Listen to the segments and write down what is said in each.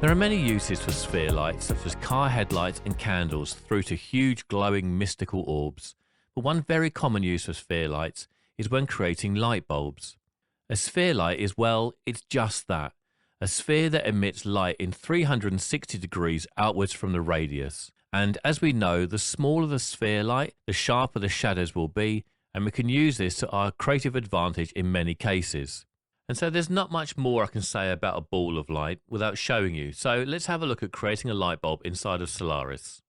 There are many uses for sphere lights, such as car headlights and candles, through to huge glowing mystical orbs. But one very common use for sphere lights is when creating light bulbs. A sphere light is, well, it's just that. A sphere that emits light in 360 degrees outwards from the radius. And as we know, the smaller the sphere light, the sharper the shadows will be, and we can use this to our creative advantage in many cases. And so there's not much more I can say about a ball of light without showing you. So let's have a look at creating a light bulb inside of Solaris.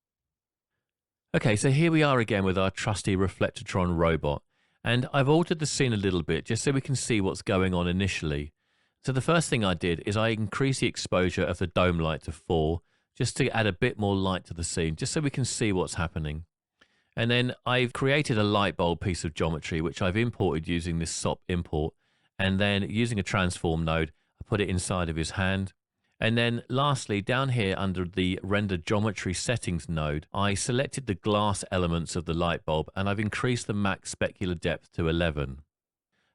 Okay, so here we are again with our trusty Reflectotron robot. And I've altered the scene a little bit just so we can see what's going on initially. So the first thing I did is I increased the exposure of the dome light to 4 just to add a bit more light to the scene, just so we can see what's happening. And then I've created a light bulb piece of geometry which I've imported using this SOP import. And then using a transform node, I put it inside of his hand. And then lastly, down here under the render geometry settings node, I selected the glass elements of the light bulb and I've increased the max specular depth to 11.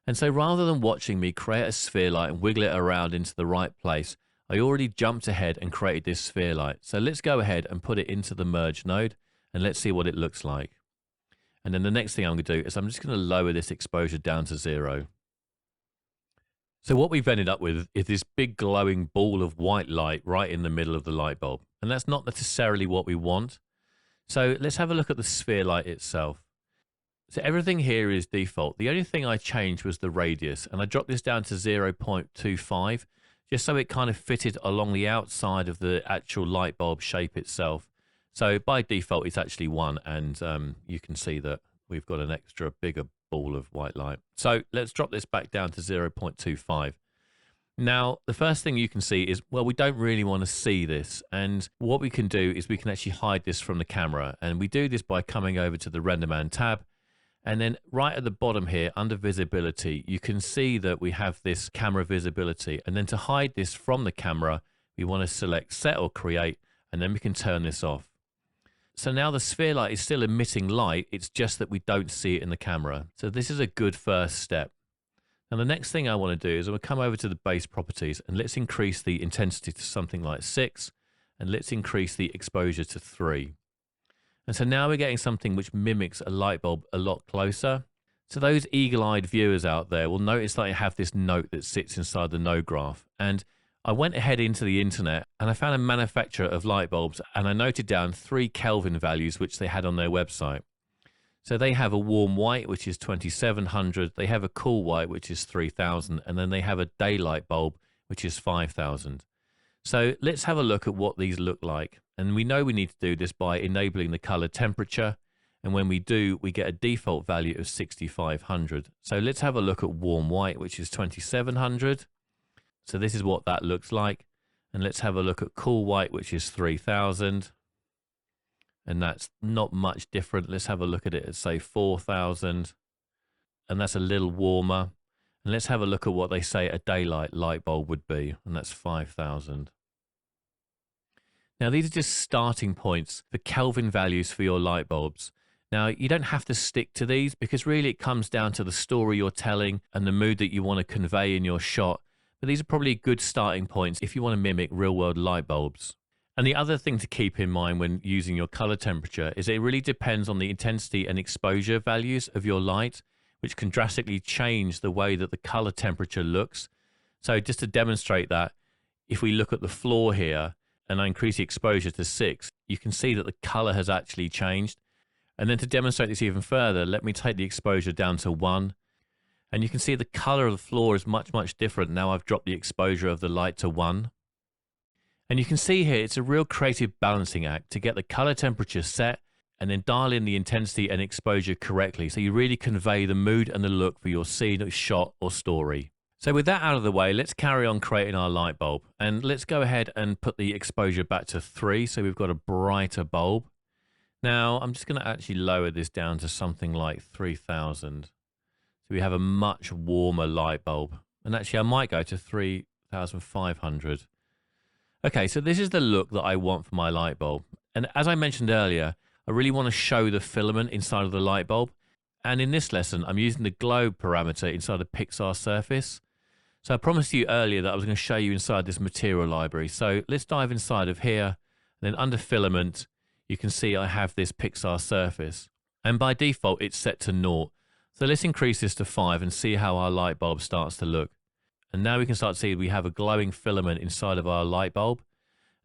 And so rather than watching me create a sphere light and wiggle it around into the right place, I already jumped ahead and created this sphere light. So let's go ahead and put it into the merge node and let's see what it looks like. And then the next thing I'm going to do is I'm just going to lower this exposure down to 0. So what we've ended up with is this big glowing ball of white light right in the middle of the light bulb. And that's not necessarily what we want. So let's have a look at the sphere light itself. So everything here is default. The only thing I changed was the radius, and I dropped this down to 0.25 just so it kind of fitted along the outside of the actual light bulb shape itself. So by default it's actually 1, and you can see that we've got an extra bigger ball of white light. So let's drop this back down to 0.25. Now, the first thing you can see is, well, we don't really want to see this. And what we can do is we can actually hide this from the camera. And we do this by coming over to the RenderMan tab. And then right at the bottom here, under visibility, you can see that we have this camera visibility. And then to hide this from the camera, we want to select set or create, and then we can turn this off. So now the sphere light is still emitting light, it's just that we don't see it in the camera. So this is a good first step. Now the next thing I want to do is I'm going to come over to the base properties and let's increase the intensity to something like 6, and let's increase the exposure to 3. And so now we're getting something which mimics a light bulb a lot closer. So those eagle-eyed viewers out there will notice that I have this note that sits inside the node graph. And I went ahead into the internet and I found a manufacturer of light bulbs, and I noted down 3 Kelvin values which they had on their website. So they have a warm white, which is 2700, they have a cool white, which is 3000, and then they have a daylight bulb, which is 5000. So let's have a look at what these look like. And we know we need to do this by enabling the color temperature. And when we do, we get a default value of 6500. So let's have a look at warm white, which is 2700. So this is what that looks like. And let's have a look at cool white, which is 3000. And that's not much different. Let's have a look at it at, say, 4000. And that's a little warmer. And let's have a look at what they say a daylight light bulb would be. And that's 5000. Now, these are just starting points for Kelvin values for your light bulbs. Now, you don't have to stick to these because really it comes down to the story you're telling and the mood that you want to convey in your shot. But these are probably good starting points if you want to mimic real-world light bulbs. And the other thing to keep in mind when using your color temperature is it really depends on the intensity and exposure values of your light, which can drastically change the way that the color temperature looks. So just to demonstrate that, if we look at the floor here and I increase the exposure to 6, you can see that the color has actually changed. And then to demonstrate this even further, let me take the exposure down to 1. And you can see the color of the floor is much, much different. Now I've dropped the exposure of the light to 1. And you can see here, it's a real creative balancing act to get the color temperature set and then dial in the intensity and exposure correctly. So you really convey the mood and the look for your scene, shot, or story. So with that out of the way, let's carry on creating our light bulb. And let's go ahead and put the exposure back to 3. So we've got a brighter bulb. Now I'm just going to actually lower this down to something like 3000. So we have a much warmer light bulb. And actually I might go to 3500. Okay, so this is the look that I want for my light bulb. And as I mentioned earlier, I really want to show the filament inside of the light bulb. And in this lesson, I'm using the globe parameter inside of Pixar surface. So I promised you earlier that I was going to show you inside this material library. So let's dive inside of here. Then under filament, you can see I have this Pixar surface. And by default, it's set to 0. So let's increase this to 5 and see how our light bulb starts to look. And now we can start to see we have a glowing filament inside of our light bulb.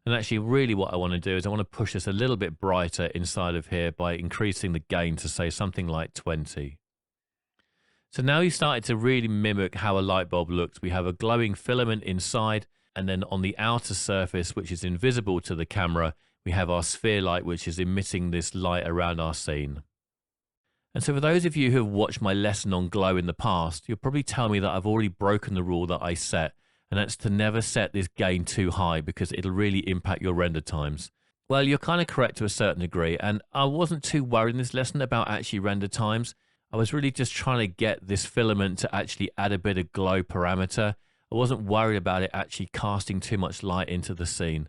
And actually really what I want to do is I want to push this a little bit brighter inside of here by increasing the gain to say something like 20. So now you started to really mimic how a light bulb looks. We have a glowing filament inside, and then on the outer surface, which is invisible to the camera, we have our sphere light, which is emitting this light around our scene. And so for those of you who have watched my lesson on glow in the past, you'll probably tell me that I've already broken the rule that I set, and that's to never set this gain too high because it'll really impact your render times. Well, you're kind of correct to a certain degree, and I wasn't too worried in this lesson about actually render times. I was really just trying to get this filament to actually add a bit of glow parameter. I wasn't worried about it actually casting too much light into the scene.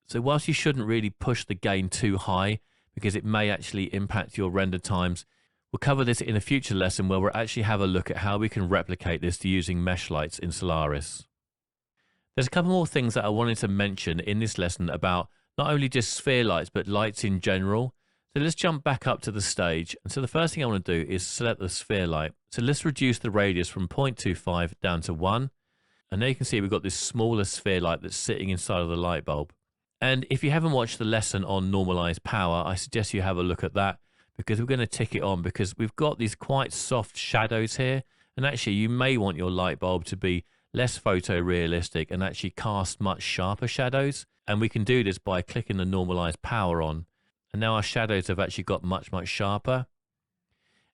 So whilst you shouldn't really push the gain too high because it may actually impact your render times, we'll cover this in a future lesson where we'll actually have a look at how we can replicate this using mesh lights in Solaris. There's a couple more things that I wanted to mention in this lesson about not only just sphere lights, but lights in general. So let's jump back up to the stage. And so the first thing I want to do is select the sphere light. So let's reduce the radius from 0.25 down to 1. And there you can see we've got this smaller sphere light that's sitting inside of the light bulb. And if you haven't watched the lesson on normalized power, I suggest you have a look at that because we're going to tick it on because we've got these quite soft shadows here. And actually you may want your light bulb to be less photorealistic and actually cast much sharper shadows. And we can do this by clicking the normalized power on. And now our shadows have actually got much sharper.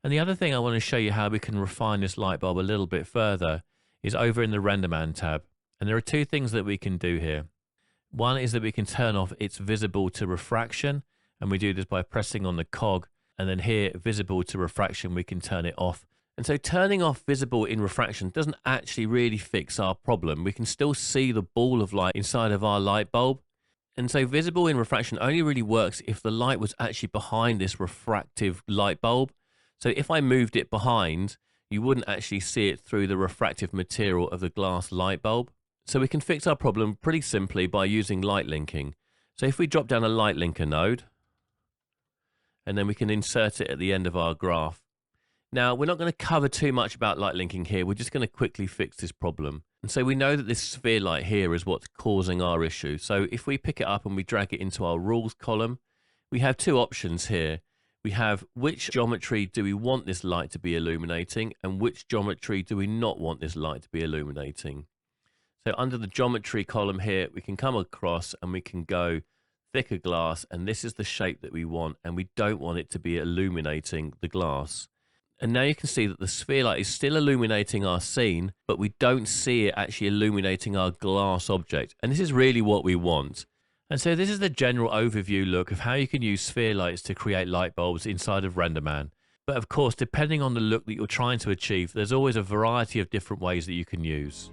And the other thing I want to show you how we can refine this light bulb a little bit further is over in the RenderMan tab. And there are two things that we can do here. One is that we can turn off its visible to refraction. And we do this by pressing on the cog. And then here, visible to refraction, we can turn it off. And so turning off visible in refraction doesn't actually really fix our problem. We can still see the ball of light inside of our light bulb. And so visible in refraction only really works if the light was actually behind this refractive light bulb. So if I moved it behind, you wouldn't actually see it through the refractive material of the glass light bulb. So we can fix our problem pretty simply by using light linking. So if we drop down a light linker node, and then we can insert it at the end of our graph. Now, we're not going to cover too much about light linking here. We're just going to quickly fix this problem. And so we know that this sphere light here is what's causing our issue. So if we pick it up and we drag it into our rules column, we have two options here. We have which geometry do we want this light to be illuminating and which geometry do we not want this light to be illuminating. So under the geometry column here, we can come across and we can go thicker glass, and this is the shape that we want, and we don't want it to be illuminating the glass. And now you can see that the sphere light is still illuminating our scene, but we don't see it actually illuminating our glass object. And this is really what we want. And so this is the general overview look of how you can use sphere lights to create light bulbs inside of RenderMan. But of course, depending on the look that you're trying to achieve, there's always a variety of different ways that you can use.